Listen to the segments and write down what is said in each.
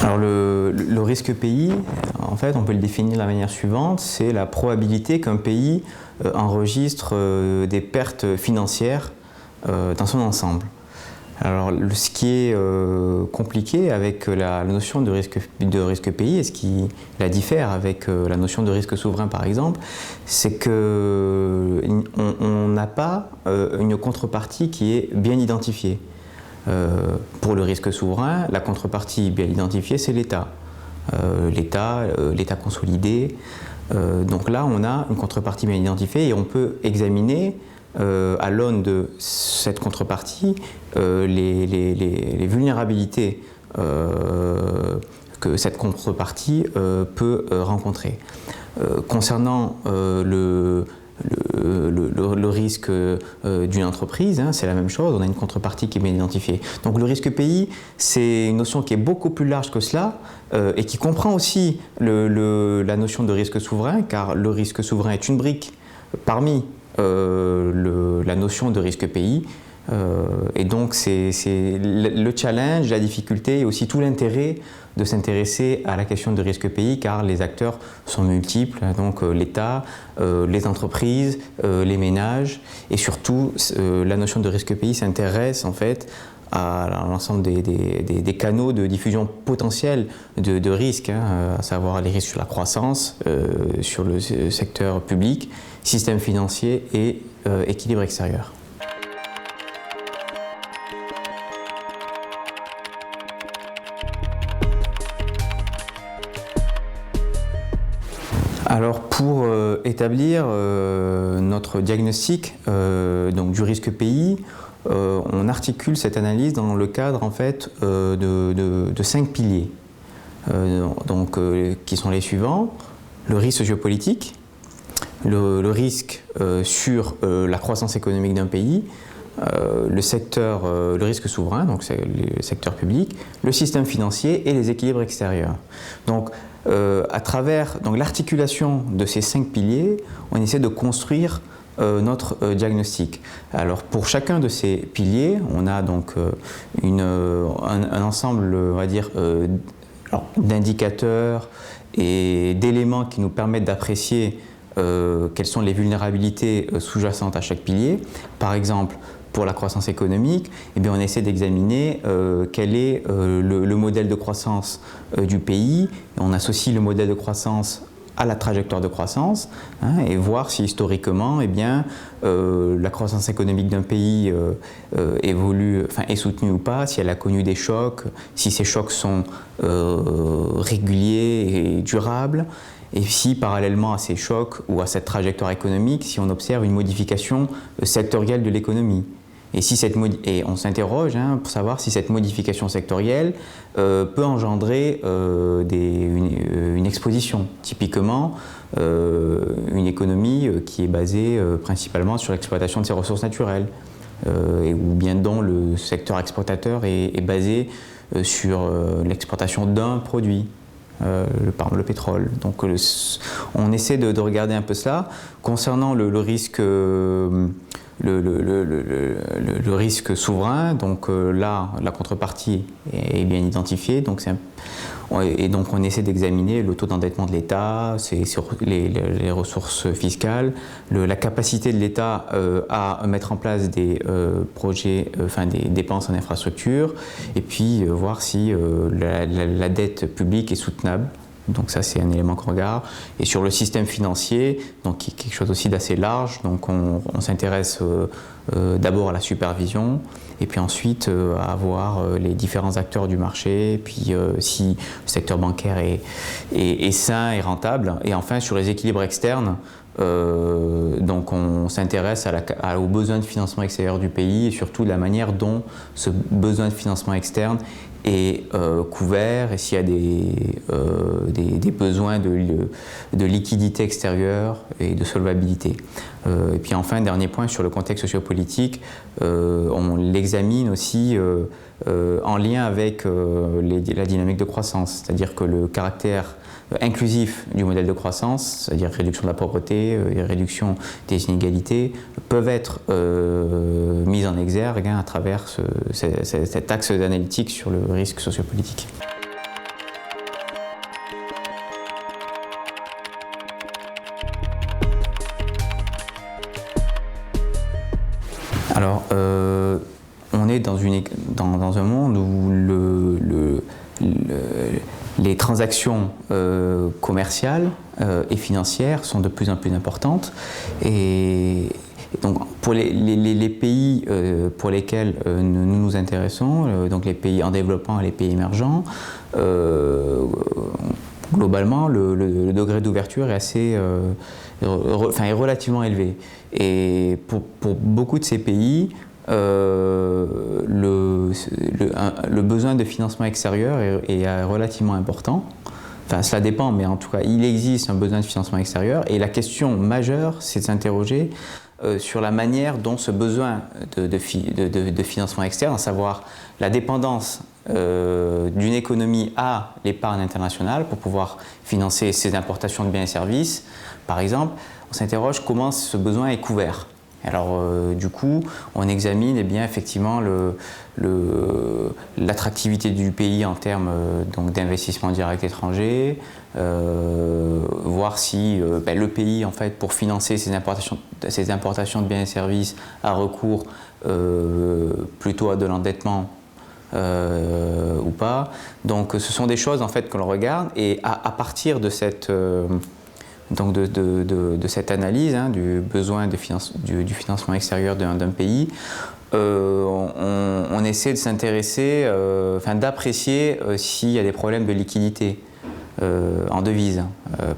Alors le risque pays, en fait, on peut le définir de la manière suivante, c'est la probabilité qu'un pays enregistre des pertes financières dans son ensemble. Alors ce qui est compliqué avec la notion de risque pays, et ce qui la diffère avec la notion de risque souverain par exemple, c'est qu'on n'a pas une contrepartie qui est bien identifiée. Pour le risque souverain, la contrepartie bien identifiée, c'est l'État. L'État consolidé. Donc là, on a une contrepartie bien identifiée et on peut examiner, à l'aune de cette contrepartie, les vulnérabilités que cette contrepartie peut rencontrer. Concernant le risque d'une entreprise, hein, c'est la même chose, on a une contrepartie qui est bien identifiée. Donc le risque pays, c'est une notion qui est beaucoup plus large que cela et qui comprend aussi la notion de risque souverain, car le risque souverain est une brique parmi la notion de risque pays. Et donc c'est le challenge, la difficulté et aussi tout l'intérêt de s'intéresser à la question de risque pays, car les acteurs sont multiples, donc l'État, les entreprises, les ménages, et surtout la notion de risque pays s'intéresse en fait à l'ensemble des canaux de diffusion potentiels de risques, hein, à savoir les risques sur la croissance, sur le secteur public, système financier et équilibre extérieur. Alors pour établir notre diagnostic donc du risque pays, on articule cette analyse dans le cadre en fait de 5 piliers, qui sont les suivants: le risque géopolitique, le risque sur la croissance économique d'un pays, le risque souverain, donc c'est le secteur public, le système financier et les équilibres extérieurs. Donc à travers l'articulation de ces 5 piliers, on essaie de construire notre diagnostic. Alors pour chacun de ces piliers, on a donc un ensemble, on va dire, d'indicateurs et d'éléments qui nous permettent d'apprécier quelles sont les vulnérabilités sous-jacentes à chaque pilier. Par exemple, pour la croissance économique, eh bien, on essaie d'examiner quel est le modèle de croissance du pays. On associe le modèle de croissance à la trajectoire de croissance, hein, et voir si historiquement eh bien, la croissance économique d'un pays est soutenue ou pas, si elle a connu des chocs, si ces chocs sont réguliers et durables, et si parallèlement à ces chocs ou à cette trajectoire économique, si on observe une modification sectorielle de l'économie. Et on s'interroge pour savoir si cette modification sectorielle peut engendrer une exposition. Typiquement, une économie qui est basée principalement sur l'exploitation de ses ressources naturelles, ou bien dont le secteur exportateur est basé sur l'exportation d'un produit. Par exemple le pétrole. Donc on essaie de regarder un peu cela. Concernant le risque le risque souverain, donc là la contrepartie est bien identifiée, donc donc on essaie d'examiner le taux d'endettement de l'État, les ressources fiscales, la capacité de l'État à mettre en place des projets, des dépenses en infrastructure, et puis voir si la dette publique est soutenable. Donc ça c'est un élément qu'on regarde. Et sur le système financier, donc qui est quelque chose aussi d'assez large, donc on s'intéresse d'abord à la supervision, et puis ensuite à voir les différents acteurs du marché, puis si le secteur bancaire est sain et rentable. Et enfin sur les équilibres externes, donc on s'intéresse aux besoins de financement extérieur du pays et surtout de la manière dont ce besoin de financement externe est couvert, et s'il y a des besoins de liquidité extérieure et de solvabilité. Et puis enfin, dernier point sur le contexte sociopolitique, on l'examine aussi en lien avec la dynamique de croissance, c'est-à-dire que le caractère inclusif du modèle de croissance, c'est-à-dire réduction de la pauvreté et réduction des inégalités, peuvent être mises en exergue à travers cet axe analytique sur le risque sociopolitique. Alors, on est dans un monde où les transactions commerciales et financières sont de plus en plus importantes. Et donc, pour les pays pour lesquels nous nous intéressons, donc les pays en développement et les pays émergents, globalement, le degré d'ouverture est est relativement élevé. Et pour beaucoup de ces pays, le besoin de financement extérieur est relativement important. Enfin, cela dépend, mais en tout cas, il existe un besoin de financement extérieur. Et la question majeure, c'est de s'interroger sur la manière dont ce besoin de financement externe, à savoir la dépendance d'une économie à l'épargne internationale pour pouvoir financer ses importations de biens et services, par exemple, on s'interroge comment ce besoin est couvert. Alors du coup, on examine effectivement l'attractivité du pays en termes d'investissement direct étranger, voir si le pays, en fait, pour financer ses importations de biens et services, a recours plutôt à de l'endettement ou pas. Donc ce sont des choses, en fait, que l'on regarde, et à partir de cette cette analyse du besoin du financement extérieur d'un pays, on essaie de s'intéresser, d'apprécier s'il y a des problèmes de liquidité en devise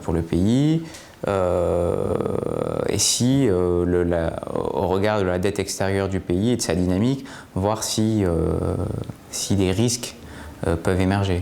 pour le pays, et si, au regard de la dette extérieure du pays et de sa dynamique, voir si des risques peuvent émerger.